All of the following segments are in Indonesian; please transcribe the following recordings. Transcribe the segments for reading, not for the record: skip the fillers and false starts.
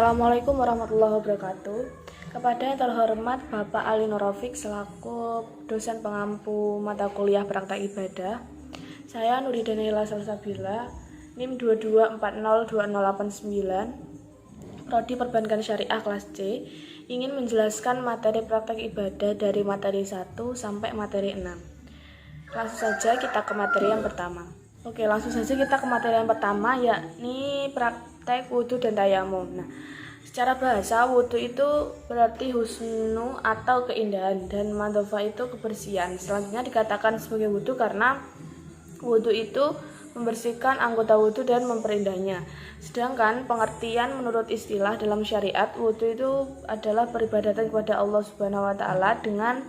Assalamualaikum warahmatullahi wabarakatuh. Kepada yang terhormat Bapak Ali Nurofik selaku dosen pengampu mata kuliah praktek ibadah, saya Nuri Daniela Salsabila, NIM 22402089, Prodi Perbankan Syariah kelas C, ingin menjelaskan materi praktek ibadah dari materi 1 sampai materi 6. Langsung saja kita ke materi yang pertama. Langsung saja kita ke materi yang pertama, yakni praktek wudhu dan tayamum. Nah, secara bahasa wudhu itu berarti husnu atau keindahan dan madhofa itu kebersihan. Selanjutnya dikatakan sebagai wudhu karena wudhu itu membersihkan anggota wudhu dan memperindahnya. Sedangkan pengertian menurut istilah dalam syariat, wudhu itu adalah peribadatan kepada Allah Subhanahu wa taala dengan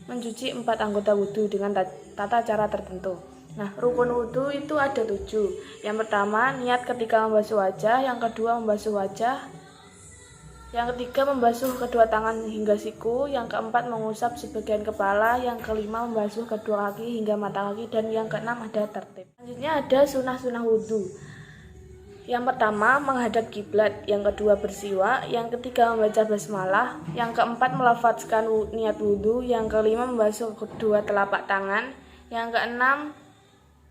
mencuci 4 anggota wudhu dengan tata cara tertentu. Nah, rukun wudhu itu ada 7. Yang pertama, niat ketika membasuh wajah. Yang kedua, membasuh wajah. Yang ketiga, membasuh kedua tangan hingga siku. Yang keempat, mengusap sebagian kepala. Yang kelima, membasuh kedua kaki hingga mata kaki. Dan yang keenam, ada tertib. Selanjutnya ada sunah-sunah wudhu. Yang pertama, menghadap kiblat. Yang kedua, bersiwak. Yang ketiga, membaca basmalah. Yang keempat, melafazkan niat wudhu. Yang kelima, membasuh kedua telapak tangan. Yang keenam,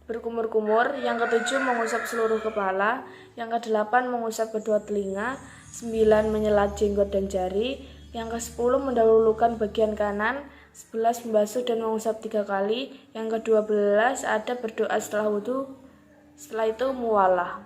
berkumur-kumur. Yang ketujuh, mengusap seluruh kepala. Yang kedelapan, mengusap kedua telinga. 9, menyelat jenggot dan jari. Yang ke-10, mendahulukan bagian kanan. 11, membasuh dan mengusap 3 kali. Yang ke-12, ada berdoa setelah wudhu. Setelah itu muwalah.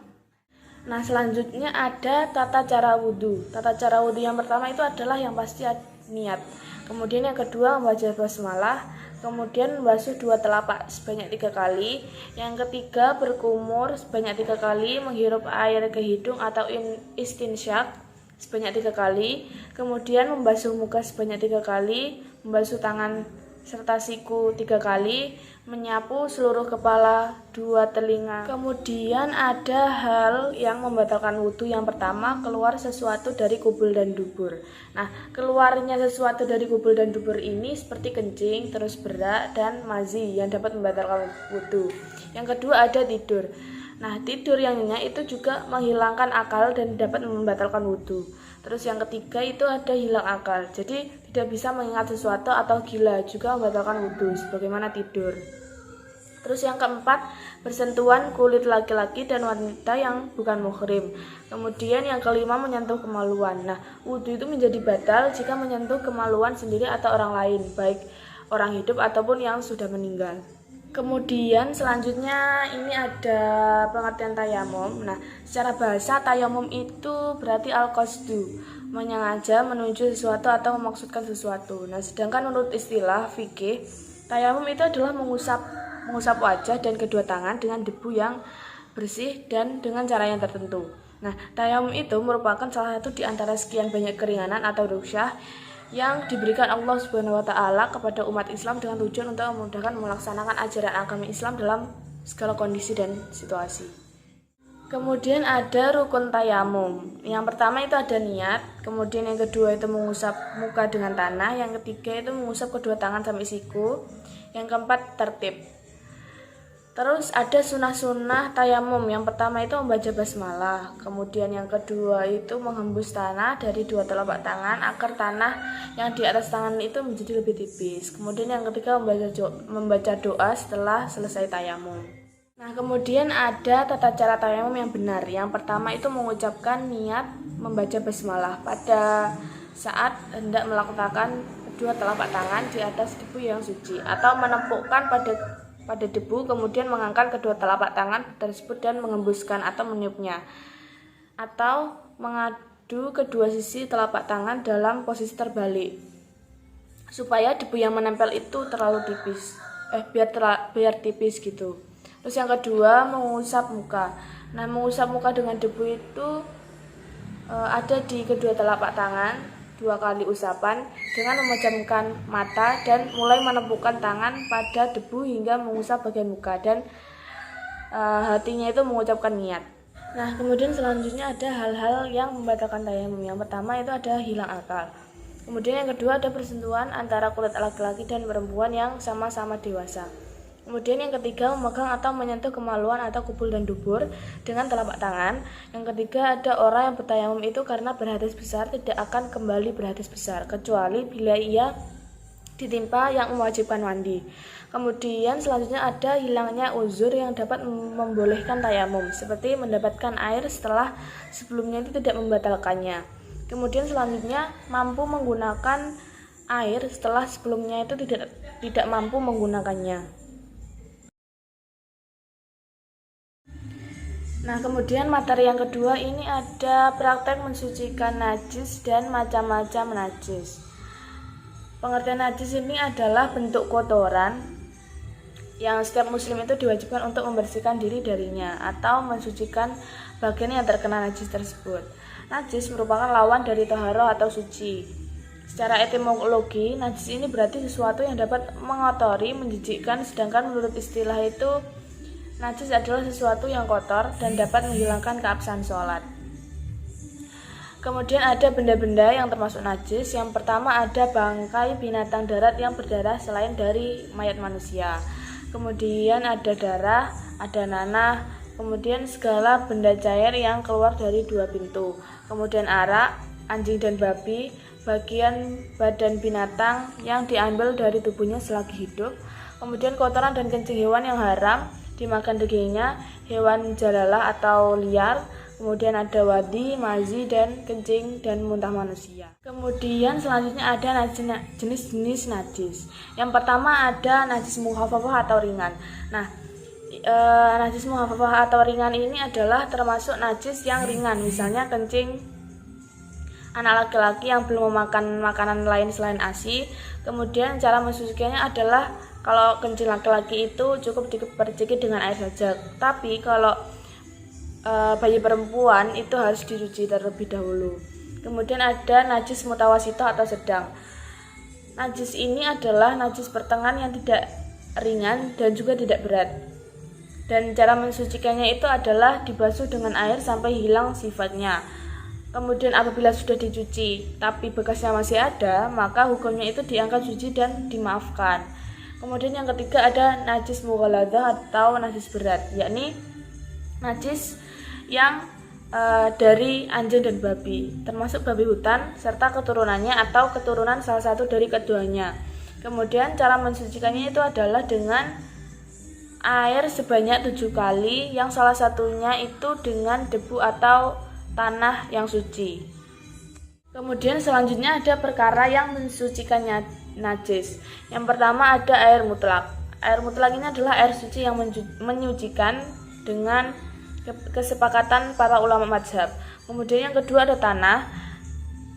Nah, selanjutnya ada tata cara wudhu. Tata cara wudhu yang pertama itu adalah yang pasti niat. Kemudian yang kedua, membaca basmalah. Kemudian membasuh 2 telapak sebanyak 3 kali. Yang ketiga, berkumur sebanyak 3 kali, menghirup air ke hidung atau istinsyak sebanyak 3 kali. Kemudian membasuh muka sebanyak 3 kali, membasuh tangan serta siku 3 kali, menyapu seluruh kepala, 2 telinga. Kemudian ada hal yang membatalkan wudhu. Yang pertama, keluar sesuatu dari kubul dan dubur. Nah, keluarnya sesuatu dari kubul dan dubur ini seperti kencing, terus berak, dan mazi yang dapat membatalkan wudhu. Yang kedua ada tidur. Nah, tidur yang nyenyak itu juga menghilangkan akal dan dapat membatalkan wudhu. Terus yang ketiga itu ada hilang akal, jadi tidak bisa mengingat sesuatu atau gila, juga membatalkan wudhu sebagaimana tidur. Terus yang keempat, bersentuhan kulit laki-laki dan wanita yang bukan muhrim. Kemudian yang kelima, menyentuh kemaluan. Nah, wudhu itu menjadi batal jika menyentuh kemaluan sendiri atau orang lain, baik orang hidup ataupun yang sudah meninggal. Kemudian selanjutnya ini ada pengertian tayamum. Nah, secara bahasa tayamum itu berarti al-qasdu, menyengaja menuju sesuatu atau memaksudkan sesuatu. Nah, sedangkan menurut istilah fikih, tayamum itu adalah mengusap wajah dan kedua tangan dengan debu yang bersih dan dengan cara yang tertentu. Nah, tayamum itu merupakan salah satu di antara sekian banyak keringanan atau rukhsah yang diberikan Allah Subhanahu wa taala kepada umat Islam dengan tujuan untuk memudahkan melaksanakan ajaran agama Islam dalam segala kondisi dan situasi. Kemudian ada rukun tayamum. Yang pertama itu ada niat, kemudian yang kedua itu mengusap muka dengan tanah, yang ketiga itu mengusap kedua tangan sampai siku, yang keempat tertib. Terus ada sunah-sunah tayamum. Yang pertama itu membaca basmalah. Kemudian yang kedua itu menghembus tanah dari 2 telapak tangan agar tanah yang di atas tangan itu menjadi lebih tipis. Kemudian yang ketiga membaca doa setelah selesai tayamum. Nah, kemudian ada tata cara tayamum yang benar. Yang pertama itu mengucapkan niat membaca basmalah pada saat hendak melakukan kedua telapak tangan di atas debu yang suci, atau menempukkan pada debu, kemudian mengangkat kedua telapak tangan tersebut dan mengembuskan atau meniupnya, atau mengadu kedua sisi telapak tangan dalam posisi terbalik supaya debu yang menempel itu terlalu tipis, biar tipis gitu. Terus yang kedua, mengusap muka. Nah, mengusap muka dengan debu itu ada di kedua telapak tangan 2 kali usapan dengan memejamkan mata dan mulai menempukkan tangan pada debu hingga mengusap bagian muka, dan hatinya itu mengucapkan niat. Nah, kemudian selanjutnya ada hal-hal yang membatalkan tayamum. Yang pertama itu ada hilang akal. Kemudian yang kedua ada persentuhan antara kulit laki-laki dan perempuan yang sama-sama dewasa. Kemudian yang ketiga, memegang atau menyentuh kemaluan atau kubul dan dubur dengan telapak tangan. Yang ketiga, ada orang yang bertayamum itu karena berhadas besar tidak akan kembali berhadas besar, kecuali bila ia ditimpa yang mewajibkan mandi. Kemudian selanjutnya ada hilangnya uzur yang dapat membolehkan tayamum, seperti mendapatkan air setelah sebelumnya itu tidak membatalkannya. Kemudian selanjutnya mampu menggunakan air setelah sebelumnya itu tidak mampu menggunakannya. Nah, kemudian materi yang kedua ini ada praktek mensucikan najis dan macam-macam najis. Pengertian najis ini adalah bentuk kotoran yang setiap muslim itu diwajibkan untuk membersihkan diri darinya atau mensucikan bagian yang terkena najis tersebut. Najis merupakan lawan dari toharo atau suci. Secara etimologi, najis ini berarti sesuatu yang dapat mengotori, menjijikkan, sedangkan menurut istilah itu najis adalah sesuatu yang kotor dan dapat menghilangkan keabsahan sholat. Kemudian ada benda-benda yang termasuk najis. Yang pertama ada bangkai binatang darat yang berdarah selain dari mayat manusia. Kemudian ada darah, ada nanah, kemudian segala benda cair yang keluar dari dua pintu. Kemudian arak, anjing dan babi, bagian badan binatang yang diambil dari tubuhnya selagi hidup. Kemudian kotoran dan kencing hewan yang haram dimakan dagingnya, hewan jalalah atau liar. Kemudian ada wadi, mazi, dan kencing dan muntah manusia. Kemudian selanjutnya ada jenis-jenis najis. Yang pertama ada najis mukhafafah atau ringan. Nah, najis mukhafafah atau ringan ini adalah termasuk najis yang ringan. Misalnya kencing anak laki-laki yang belum memakan makanan lain selain ASI. Kemudian cara mensucikannya adalah kalau kencing laki-laki itu cukup diperciki dengan air saja. Tapi kalau bayi perempuan itu harus dicuci terlebih dahulu. Kemudian ada najis mutawasito atau sedang. Najis ini adalah najis pertengahan yang tidak ringan dan juga tidak berat. Dan cara mensucikannya itu adalah dibasuh dengan air sampai hilang sifatnya. Kemudian apabila sudah dicuci tapi bekasnya masih ada, maka hukumnya itu dianggap suci dan dimaafkan. Kemudian yang ketiga ada najis mughaladhah atau najis berat, yakni najis yang dari anjing dan babi, termasuk babi hutan serta keturunannya atau keturunan salah satu dari keduanya. Kemudian cara mensucikannya itu adalah dengan air sebanyak 7 kali, yang salah satunya itu dengan debu atau tanah yang suci. Kemudian selanjutnya ada perkara yang mensucikannya najis. Yang pertama ada air mutlak. Air mutlak ini adalah air suci yang menyucikan dengan kesepakatan para ulama mazhab. Kemudian yang kedua ada tanah,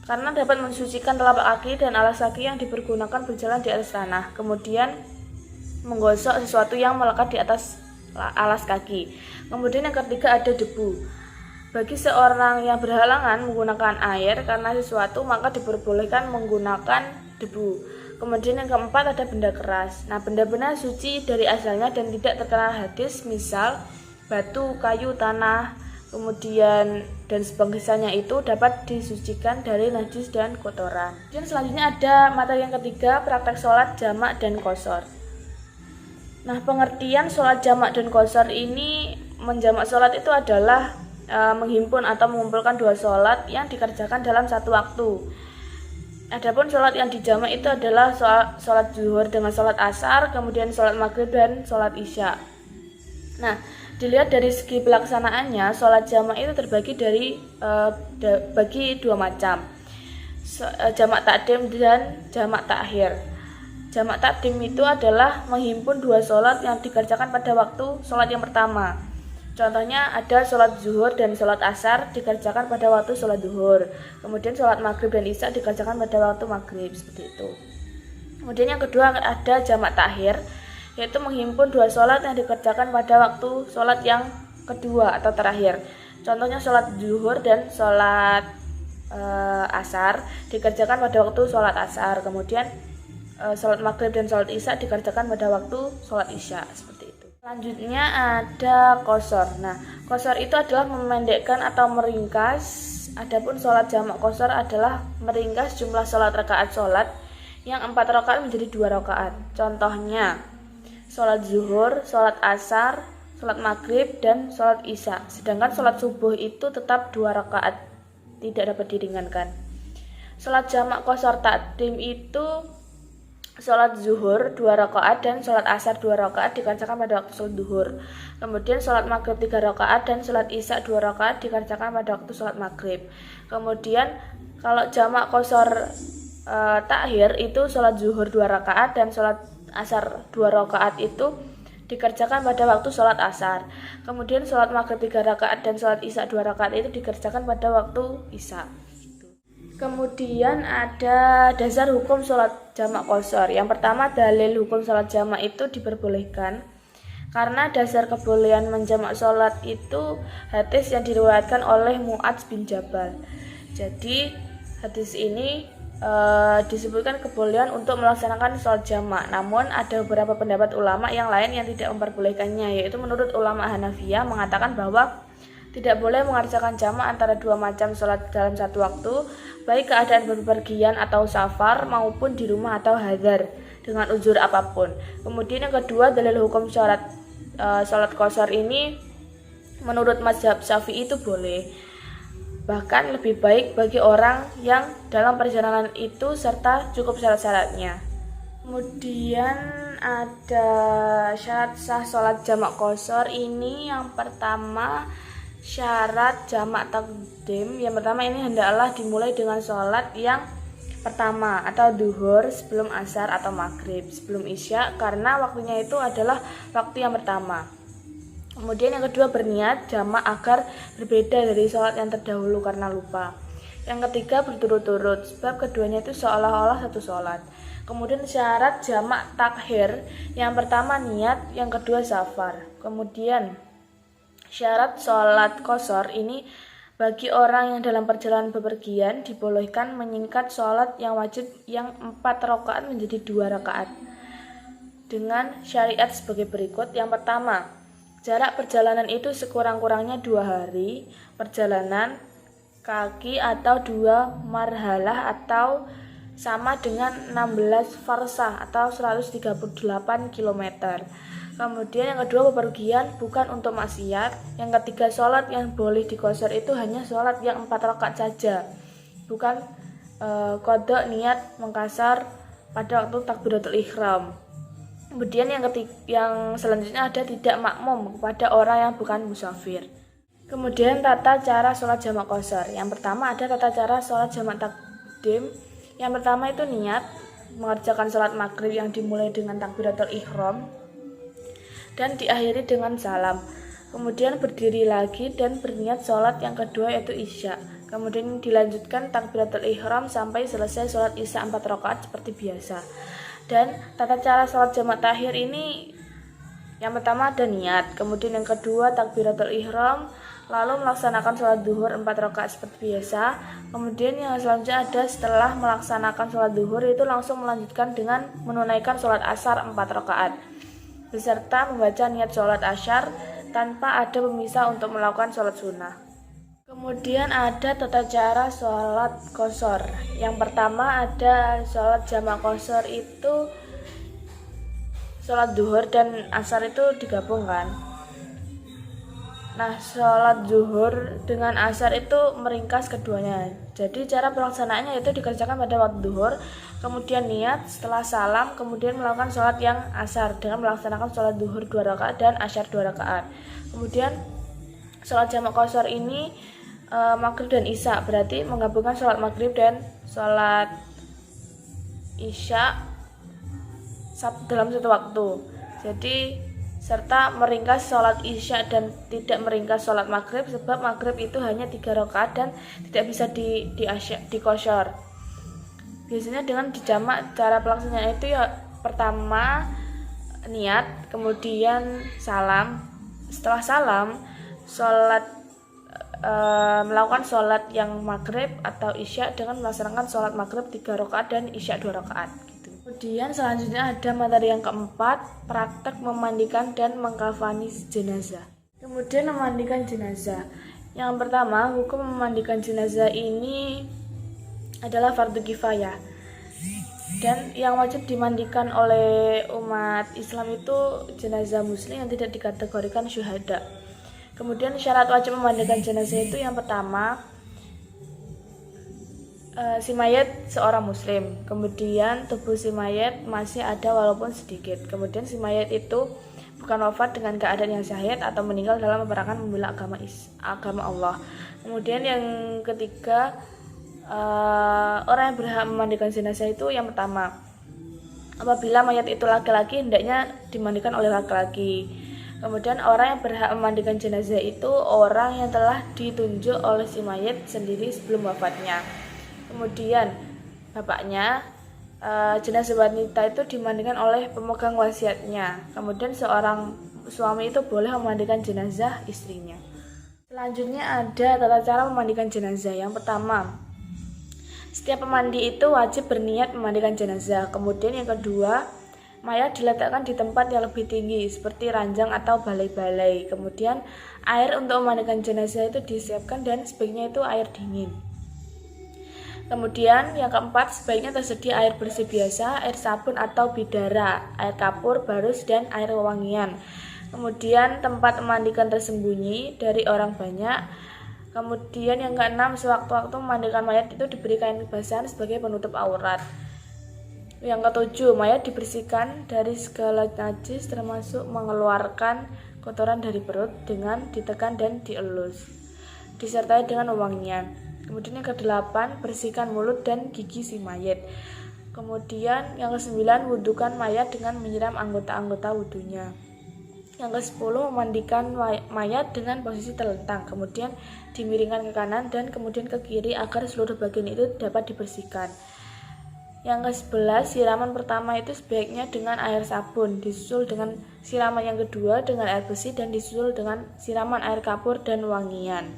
karena dapat mensucikan telapak kaki dan alas kaki yang dipergunakan berjalan di atas tanah. Kemudian menggosok sesuatu yang melekat di atas alas kaki. Kemudian yang ketiga ada debu. Bagi seorang yang berhalangan menggunakan air karena sesuatu, maka diperbolehkan menggunakan debu. Kemudian yang keempat ada benda keras. Nah, benda-benda suci dari asalnya dan tidak terkena hadis, misal batu, kayu, tanah, kemudian dan sebagainya itu dapat disucikan dari najis dan kotoran. Dan selanjutnya ada materi yang ketiga, praktek sholat jamak dan qashar. Nah, pengertian sholat jamak dan qashar ini, menjamak sholat itu adalah menghimpun atau mengumpulkan dua sholat yang dikerjakan dalam satu waktu. Adapun sholat yang dijamak itu adalah sholat zuhur dengan sholat asar, kemudian sholat maghrib dan sholat isya. Nah, dilihat dari segi pelaksanaannya, sholat jamak itu terbagi bagi dua macam, jamak takdim dan jamak takhir. Jamak takdim itu adalah menghimpun dua sholat yang dikerjakan pada waktu sholat yang pertama. Contohnya ada sholat zuhur dan sholat asar dikerjakan pada waktu sholat zuhur. Kemudian sholat maghrib dan isya dikerjakan pada waktu maghrib, seperti itu. Kemudian yang kedua ada jamak takhir, yaitu menghimpun dua sholat yang dikerjakan pada waktu sholat yang kedua atau terakhir. Contohnya sholat zuhur dan sholat asar dikerjakan pada waktu sholat asar. Kemudian sholat maghrib dan sholat isya dikerjakan pada waktu sholat isya, seperti itu. Selanjutnya ada qashar. Nah, qashar itu adalah memendekkan atau meringkas. Adapun sholat jamak qashar adalah meringkas jumlah sholat rakaat sholat yang 4 rakaat menjadi 2 rakaat. Contohnya, sholat zuhur, sholat asar, sholat maghrib, dan sholat isya. Sedangkan sholat subuh itu tetap 2 rakaat, tidak dapat diringankan. Sholat jamak qashar takdim itu sholat zuhur 2 rakaat dan sholat asar 2 rakaat dikerjakan pada waktu sholat zuhur. Kemudian sholat maghrib 3 rakaat dan sholat isya 2 rakaat dikerjakan pada waktu sholat maghrib. Kemudian kalau jamak qashar takhir itu sholat zuhur 2 rakaat dan sholat asar 2 rakaat itu dikerjakan pada waktu sholat asar. Kemudian sholat maghrib 3 rakaat dan sholat isya 2 rakaat itu dikerjakan pada waktu isya. Kemudian ada dasar hukum sholat jamak qashar. Yang pertama, dalil hukum sholat jamak itu diperbolehkan karena dasar kebolehan menjamak sholat itu hadis yang diriwayatkan oleh Mu'adz bin Jabal. Jadi hadis ini disebutkan kebolehan untuk melaksanakan sholat jamak. Namun ada beberapa pendapat ulama yang lain yang tidak memperbolehkannya, yaitu menurut ulama Hanafiyah mengatakan bahwa tidak boleh mengerjakan jamak antara 2 macam sholat dalam satu waktu, baik keadaan berpergian atau safar maupun di rumah atau hadar dengan uzur apapun. Kemudian yang kedua, dalil hukum sholat qashar ini menurut mazhab Syafi'i itu boleh, bahkan lebih baik bagi orang yang dalam perjalanan itu serta cukup syarat-syaratnya. Kemudian ada syarat sah sholat jamak qashar ini. Yang pertama, syarat jamak takdim. Yang pertama ini hendaklah dimulai dengan sholat yang pertama atau duhur sebelum asar atau maghrib sebelum isya, karena waktunya itu adalah waktu yang pertama. Kemudian yang kedua, berniat jamak agar berbeda dari sholat yang terdahulu karena lupa. Yang ketiga, berturut-turut, sebab keduanya itu seolah-olah satu sholat. Kemudian syarat jamak takhir, yang pertama niat, yang kedua safar. Kemudian syarat sholat qashar ini bagi orang yang dalam perjalanan bepergian dibolehkan menyingkat sholat yang wajib yang 4 rakaat menjadi 2 rakaat dengan syariat sebagai berikut. Yang pertama, jarak perjalanan itu sekurang-kurangnya 2 hari perjalanan kaki atau 2 marhalah atau sama dengan 16 farsah atau 138 km. Kemudian yang kedua, bepergian bukan untuk maksiat. Yang ketiga, sholat yang boleh diqashar itu hanya sholat yang 4 rakaat saja, bukan qadha niat mengqashar pada waktu takbiratul ihram. Kemudian yang selanjutnya ada tidak makmum kepada orang yang bukan musafir. Kemudian tata cara sholat jamak qashar. Yang pertama ada tata cara sholat jamak takdim. Yang pertama itu niat mengerjakan sholat maghrib yang dimulai dengan takbiratul ihram dan diakhiri dengan salam. Kemudian berdiri lagi dan berniat sholat yang kedua yaitu isya. Kemudian dilanjutkan takbiratul ihram sampai selesai sholat isya 4 rakaat seperti biasa. Dan tata cara sholat jamak takhir ini, yang pertama ada niat, kemudian yang kedua takbiratul ihram, lalu melaksanakan sholat duhur 4 rakaat seperti biasa. Kemudian yang selanjutnya ada setelah melaksanakan sholat duhur itu langsung melanjutkan dengan menunaikan sholat asar 4 rakaat beserta membaca niat sholat asyar tanpa ada pemisah untuk melakukan sholat sunnah. Kemudian ada tata cara sholat qashar. Yang pertama ada sholat jamak qashar itu sholat duhur dan asar itu digabungkan. Nah, sholat zuhur dengan asar itu meringkas keduanya. Jadi cara pelaksanaannya itu dikerjakan pada waktu zuhur, kemudian niat, setelah salam, kemudian melakukan sholat yang asar dengan melaksanakan sholat zuhur 2 rakaat dan asyar 2 rakaat. Kemudian sholat jamak qashar ini maghrib dan isya, berarti menggabungkan sholat maghrib dan sholat isya dalam satu waktu. Jadi serta meringkas sholat isya dan tidak meringkas sholat maghrib, sebab maghrib itu hanya 3 rakaat dan tidak bisa di qashar. Biasanya dengan dijamak, cara pelaksanaannya itu ya pertama niat, kemudian salam, setelah salam melakukan sholat yang maghrib atau isya dengan melaksanakan sholat maghrib 3 rakaat dan isya 2 rakaat. Kemudian selanjutnya ada materi yang keempat, praktek memandikan dan mengkafani jenazah. Kemudian memandikan jenazah. Yang pertama, hukum memandikan jenazah ini adalah fardu kifayah. Dan yang wajib dimandikan oleh umat Islam itu jenazah muslim yang tidak dikategorikan syuhada. Kemudian syarat wajib memandikan jenazah itu yang pertama, si mayat seorang muslim. Kemudian tubuh si mayat masih ada walaupun sedikit. Kemudian si mayat itu bukan wafat dengan keadaan yang syahid atau meninggal dalam peperangan membela agama Allah. Kemudian yang ketiga, orang yang berhak memandikan jenazah itu yang pertama, apabila mayat itu laki-laki hendaknya dimandikan oleh laki-laki. Kemudian orang yang berhak memandikan jenazah itu orang yang telah ditunjuk oleh si mayat sendiri sebelum wafatnya. Kemudian bapaknya, jenazah wanita itu dimandikan oleh pemegang wasiatnya. Kemudian seorang suami itu boleh memandikan jenazah istrinya. Selanjutnya ada tata cara memandikan jenazah. Yang pertama, setiap pemandi itu wajib berniat memandikan jenazah. Kemudian yang kedua, mayat diletakkan di tempat yang lebih tinggi seperti ranjang atau balai-balai. Kemudian air untuk memandikan jenazah itu disiapkan dan sebaiknya itu air dingin. Kemudian yang keempat, sebaiknya tersedia air bersih biasa, air sabun atau bidara, air kapur, barus, dan air wewangian. Kemudian tempat memandikan tersembunyi dari orang banyak. Kemudian yang keenam, sewaktu-waktu memandikan mayat itu diberi kain basahan sebagai penutup aurat. Yang ketujuh, mayat dibersihkan dari segala najis termasuk mengeluarkan kotoran dari perut dengan ditekan dan dielus, disertai dengan wewangian. Kemudian yang kedelapan, bersihkan mulut dan gigi si mayat. Kemudian yang kesembilan, wudukan mayat dengan menyiram anggota-anggota wudunya. Yang ke-10, memandikan mayat dengan posisi terlentang, kemudian dimiringkan ke kanan dan kemudian ke kiri agar seluruh bagian itu dapat dibersihkan. Yang ke-11, siraman pertama itu sebaiknya dengan air sabun, disusul dengan siraman yang kedua dengan air bersih dan disusul dengan siraman air kapur dan wangian.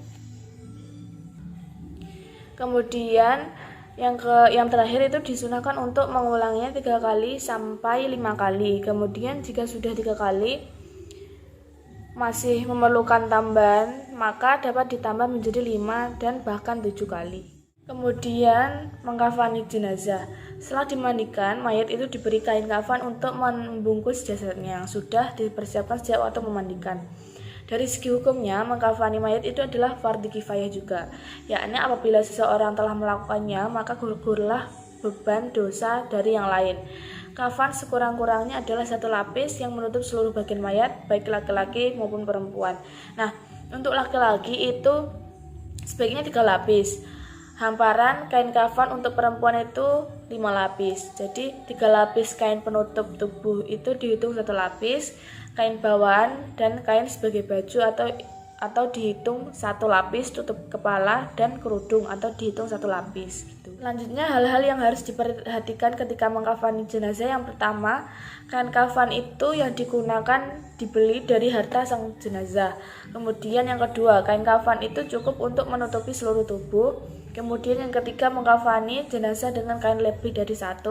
Kemudian yang terakhir itu disunahkan untuk mengulanginya 3 kali sampai 5 kali. Kemudian jika sudah 3 kali masih memerlukan tambahan, maka dapat ditambah menjadi 5 dan bahkan 7 kali. Kemudian mengkafani jenazah. Setelah dimandikan, mayat itu diberi kain kafan untuk membungkus jasadnya yang sudah dipersiapkan sejak waktu memandikan. Dari segi hukumnya, mengkafani mayat itu adalah fardhu kifayah juga, yakni apabila seseorang telah melakukannya, maka gugurlah beban dosa dari yang lain. Kafan sekurang-kurangnya adalah 1 lapis yang menutup seluruh bagian mayat, baik laki-laki maupun perempuan. Nah, untuk laki-laki itu sebaiknya 3 lapis. Hamparan kain kafan untuk perempuan itu 5 lapis. Jadi 3 lapis kain penutup tubuh itu dihitung 1 lapis, kain bawahan dan kain sebagai baju atau dihitung 1 lapis tutup kepala dan kerudung atau dihitung 1 lapis gitu. Selanjutnya hal-hal yang harus diperhatikan ketika mengkafani jenazah. Yang pertama, kain kafan itu yang digunakan dibeli dari harta sang jenazah. Kemudian yang kedua, kain kafan itu cukup untuk menutupi seluruh tubuh. Kemudian yang ketiga, mengkafani jenazah dengan kain lebih dari 1,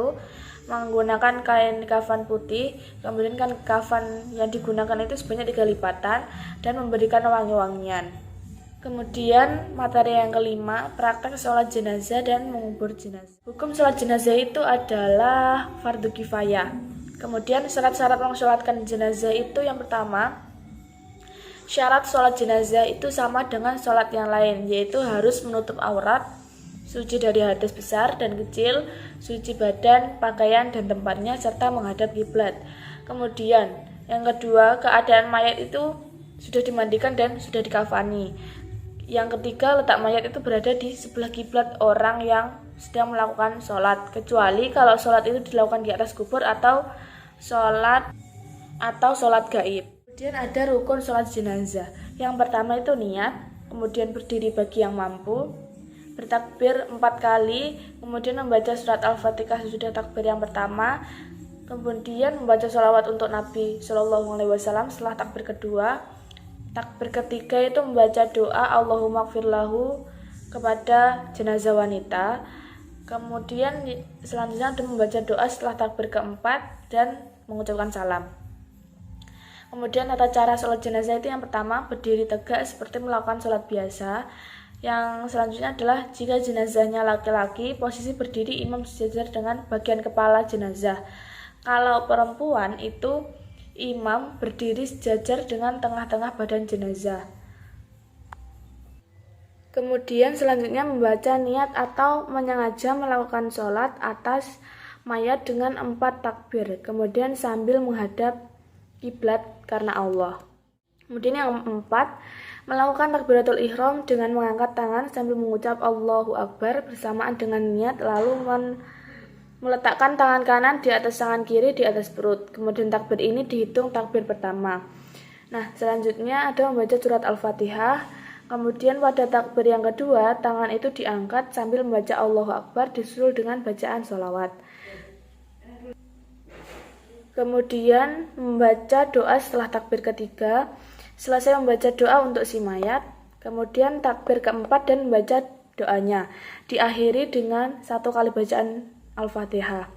menggunakan kain kafan putih. Kemudian kain kafan yang digunakan itu sebanyak 3 lipatan dan memberikan wangi-wangian. Kemudian materi yang kelima, praktek sholat jenazah dan mengubur jenazah. Hukum sholat jenazah itu adalah fardhu kifayah. Kemudian syarat-syarat mensholatkan jenazah itu yang pertama, syarat sholat jenazah itu sama dengan sholat yang lain, yaitu harus menutup aurat, suci dari hadas besar dan kecil, suci badan, pakaian dan tempatnya, serta menghadap kiblat. Kemudian yang kedua, keadaan mayat itu sudah dimandikan dan sudah dikafani. Yang ketiga, letak mayat itu berada di sebelah kiblat orang yang sedang melakukan sholat, kecuali kalau sholat itu dilakukan di atas kubur atau sholat gaib. Kemudian ada rukun sholat jenazah. Yang pertama itu niat, kemudian berdiri bagi yang mampu, bertakbir 4 kali, kemudian membaca surat Al-Fatihah sesudah takbir yang pertama, kemudian membaca sholawat untuk Nabi SAW setelah takbir kedua. Takbir ketiga itu membaca doa Allahumma gfirlahu kepada jenazah wanita. Kemudian selanjutnya ada membaca doa setelah takbir keempat dan mengucapkan salam. Kemudian tata cara sholat jenazah itu yang pertama, berdiri tegak seperti melakukan sholat biasa. Yang selanjutnya adalah jika jenazahnya laki-laki, posisi berdiri imam sejajar dengan bagian kepala jenazah. Kalau perempuan itu imam berdiri sejajar dengan tengah-tengah badan jenazah. Kemudian selanjutnya membaca niat atau menyengaja melakukan sholat atas mayat dengan 4 takbir, kemudian sambil menghadap kiblat karena Allah. Kemudian yang 4, melakukan takbiratul ihram dengan mengangkat tangan sambil mengucap Allahu Akbar bersamaan dengan niat, lalu meletakkan tangan kanan di atas tangan kiri di atas perut. Kemudian takbir ini dihitung takbir pertama. Nah, selanjutnya ada membaca surat Al-Fatihah. Kemudian pada takbir yang kedua, tangan itu diangkat sambil membaca Allahu Akbar disusul dengan bacaan sholawat. Kemudian membaca doa setelah takbir ketiga, selesai membaca doa untuk si mayat, kemudian takbir keempat dan membaca doanya, diakhiri dengan 1 kali bacaan Al-Fatihah.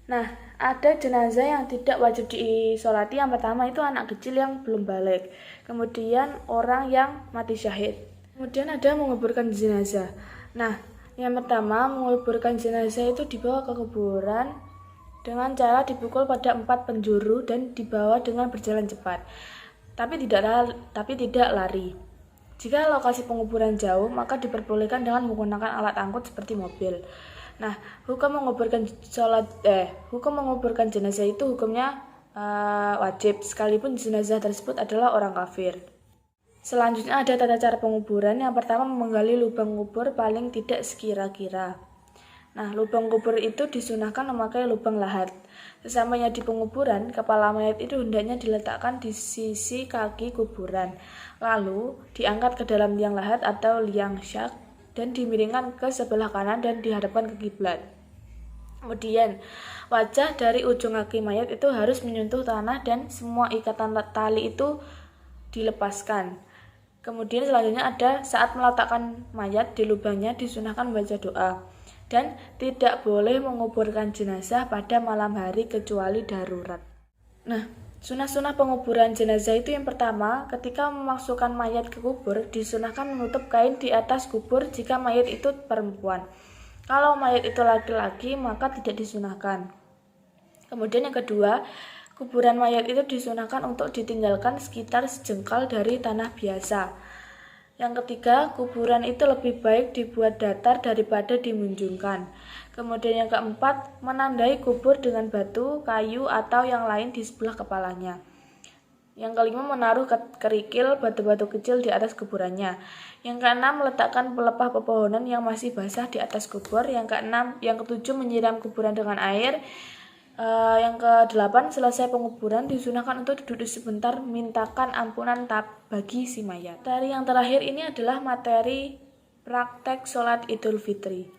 Nah, ada jenazah yang tidak wajib disolati. Yang pertama itu anak kecil yang belum balik, kemudian orang yang mati syahid, kemudian ada menguburkan jenazah. Nah, yang pertama menguburkan jenazah itu dibawa ke kuburan dengan cara dipukul pada 4 penjuru dan dibawa dengan berjalan cepat, tapi tidak lari. Jika lokasi penguburan jauh, maka diperbolehkan dengan menggunakan alat angkut seperti mobil. Nah, hukum menguburkan jenazah itu hukumnya wajib, sekalipun jenazah tersebut adalah orang kafir. Selanjutnya ada tata cara penguburan. Yang pertama menggali lubang kubur paling tidak sekira-kira. Nah, lubang kubur itu disunahkan memakai lubang lahat. Sesampainya di penguburan, kepala mayat itu hendaknya diletakkan di sisi kaki kuburan, lalu diangkat ke dalam liang lahat atau liang syak dan dimiringkan ke sebelah kanan dan dihadapkan ke kiblat. Kemudian, wajah dari ujung kaki mayat itu harus menyentuh tanah dan semua ikatan tali itu dilepaskan. Kemudian selanjutnya ada saat meletakkan mayat di lubangnya disunahkan membaca doa. Dan tidak boleh menguburkan jenazah pada malam hari kecuali darurat. Nah, sunah-sunah penguburan jenazah itu yang pertama, ketika memasukkan mayat ke kubur, disunahkan menutup kain di atas kubur jika mayat itu perempuan. Kalau mayat itu laki-laki, maka tidak disunahkan. Kemudian yang kedua, kuburan mayat itu disunahkan untuk ditinggalkan sekitar sejengkal dari tanah biasa. Yang ketiga, kuburan itu lebih baik dibuat datar daripada dimunjungkan. Kemudian yang keempat, menandai kubur dengan batu, kayu, atau yang lain di sebelah kepalanya. Yang kelima, menaruh kerikil batu-batu kecil di atas kuburannya. Yang keenam, meletakkan pelepah pepohonan yang masih basah di atas kubur. Yang ketujuh, menyiram kuburan dengan air. Yang ke-8, selesai penguburan disunahkan untuk duduk sebentar mintakan ampunan bagi si mayat. Materi yang terakhir ini adalah materi praktek sholat Idul Fitri.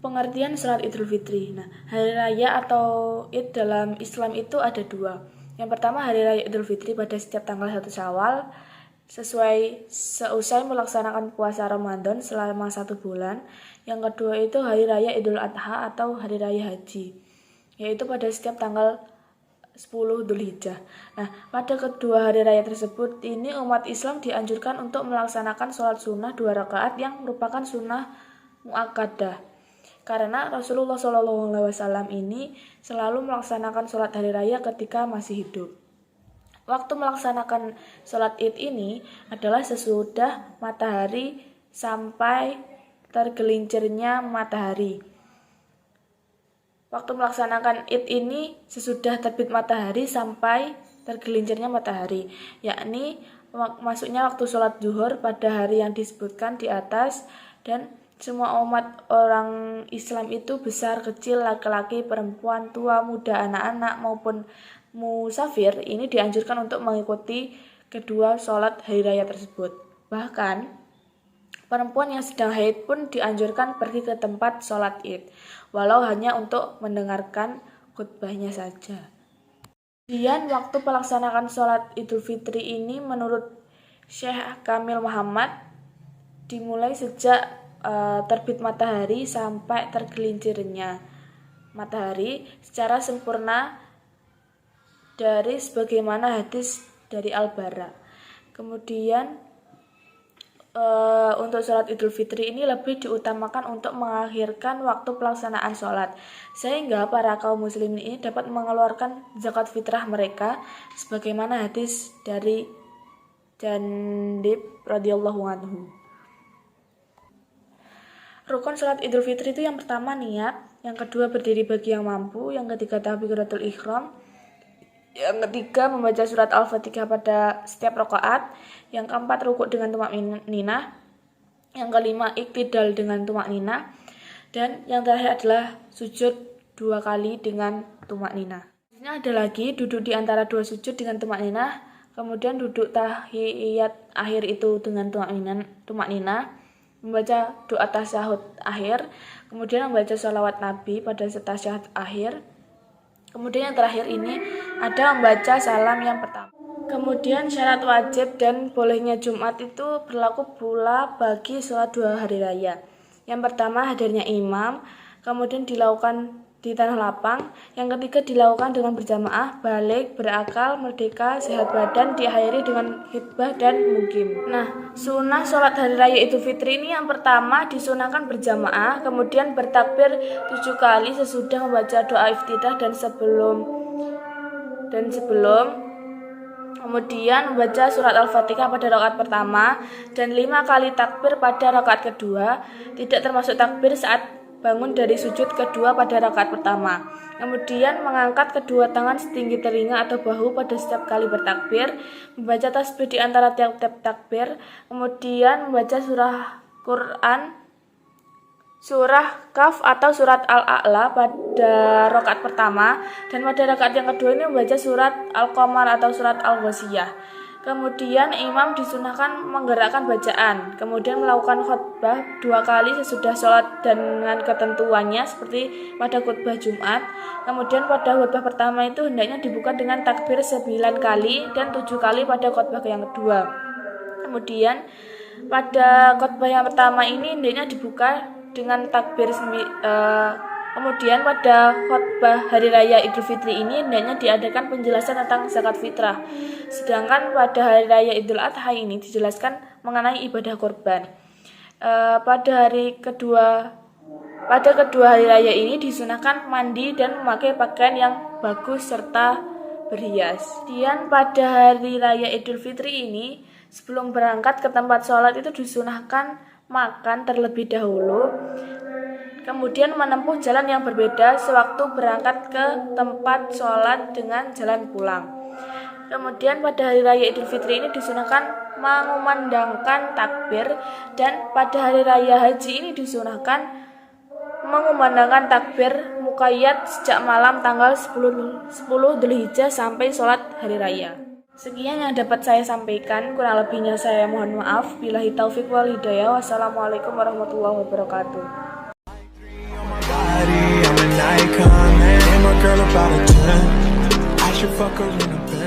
Pengertian sholat Idul Fitri. Nah, hari raya atau Id dalam Islam itu ada 2. Yang pertama hari raya Idul Fitri pada setiap tanggal 1 Syawal, seusai melaksanakan puasa Ramadan selama 1 bulan. Yang kedua itu hari raya Idul Adha atau hari raya haji, yaitu pada setiap tanggal 10 Dzulhijjah. Nah, pada kedua hari raya tersebut, ini umat Islam dianjurkan untuk melaksanakan sholat sunnah 2 rakaat yang merupakan sunnah muakkadah. Karena Rasulullah SAW ini selalu melaksanakan sholat hari raya ketika masih hidup. Waktu melaksanakan sholat Id ini adalah sesudah matahari sampai tergelincirnya matahari. Waktu melaksanakan Id ini sesudah terbit matahari sampai tergelincirnya matahari, yakni masuknya waktu sholat zuhur pada hari yang disebutkan di atas, dan semua umat orang Islam itu besar, kecil, laki-laki, perempuan, tua, muda, anak-anak maupun musafir ini dianjurkan untuk mengikuti kedua sholat hari raya tersebut. Bahkan perempuan yang sedang haid pun dianjurkan pergi ke tempat sholat Id, walau hanya untuk mendengarkan khutbahnya saja. Kemudian waktu pelaksanaan sholat Idul Fitri ini menurut Syekh Kamil Muhammad dimulai sejak terbit matahari sampai tergelincirnya matahari secara sempurna dari sebagaimana hadis dari Al-Bara. Kemudian untuk sholat Idul Fitri ini lebih diutamakan untuk mengakhirkan waktu pelaksanaan sholat, sehingga para kaum muslimin ini dapat mengeluarkan zakat fitrah mereka sebagaimana hadis dari Jandib radhiyallahu anhu. Rukun sholat Idul Fitri itu yang pertama niat, yang kedua berdiri bagi yang mampu, yang ketiga takbiratul ihram, yang ketiga membaca surat Al-Fatihah pada setiap rakaat, yang keempat rukuk dengan tumak ninah, yang kelima iktidal dengan tumak ninah, dan yang terakhir adalah sujud 2 kali dengan tumak ninah. Ini ada lagi duduk di antara 2 sujud dengan tumak ninah, kemudian duduk tahiyat akhir itu dengan tumak ninah, membaca doa tasyahud akhir, kemudian membaca sholawat Nabi pada tasyahud akhir. Kemudian yang terakhir ini ada membaca salam yang pertama. Kemudian syarat wajib dan bolehnya Jumat itu berlaku pula bagi sholat 2 hari raya. Yang pertama hadirnya imam, kemudian dilakukan di tanah lapang. Yang ketiga dilakukan dengan berjamaah, balik, berakal, merdeka, sehat badan, diakhiri dengan khitbah dan mukim. Nah, sunnah sholat hari raya Idul Fitri ini yang pertama disunahkan berjamaah, kemudian bertakbir 7 kali sesudah membaca doa iftitah dan sebelum kemudian membaca surat Al-Fatihah pada rakaat pertama dan 5 kali takbir pada rakaat kedua, tidak termasuk takbir saat bangun dari sujud kedua pada rakaat pertama. Kemudian mengangkat kedua tangan setinggi telinga atau bahu pada setiap kali bertakbir, membaca tasbih di antara tiap-tiap takbir, kemudian membaca surah Quran, surah Kaf atau surat Al-A'la pada rakaat pertama, dan pada rakaat yang kedua ini membaca surat Al-Qamar atau surat Al-Ghasyiyah. Kemudian imam disunahkan menggerakkan bacaan, kemudian melakukan khutbah 2 kali sesudah sholat dengan ketentuannya seperti pada khutbah Jumat. Kemudian pada khutbah pertama itu hendaknya dibuka dengan takbir 9 kali dan 7 kali pada khutbah yang kedua. Kemudian pada khutbah yang pertama ini hendaknya dibuka dengan takbir kemudian pada khutbah hari raya Idul Fitri ini hendaknya diadakan penjelasan tentang zakat fitrah. Sedangkan pada hari raya Idul Adha ini dijelaskan mengenai ibadah kurban. Pada kedua hari raya ini disunahkan mandi dan memakai pakaian yang bagus serta berhias. Kemudian pada hari raya Idul Fitri ini sebelum berangkat ke tempat sholat itu disunahkan makan terlebih dahulu, kemudian menempuh jalan yang berbeda sewaktu berangkat ke tempat sholat dengan jalan pulang. Kemudian pada hari raya Idul Fitri ini disunahkan mengumandangkan takbir, dan pada hari raya haji ini disunahkan mengumandangkan takbir muqayyad sejak malam tanggal 10 Dzulhijjah sampai sholat hari raya. Sekian yang dapat saya sampaikan, kurang lebihnya saya mohon maaf. Billahi taufik wal hidayah. Wassalamualaikum warahmatullahi wabarakatuh. I'm an icon, man. And my girl about a 10. I should fuck her in the bed.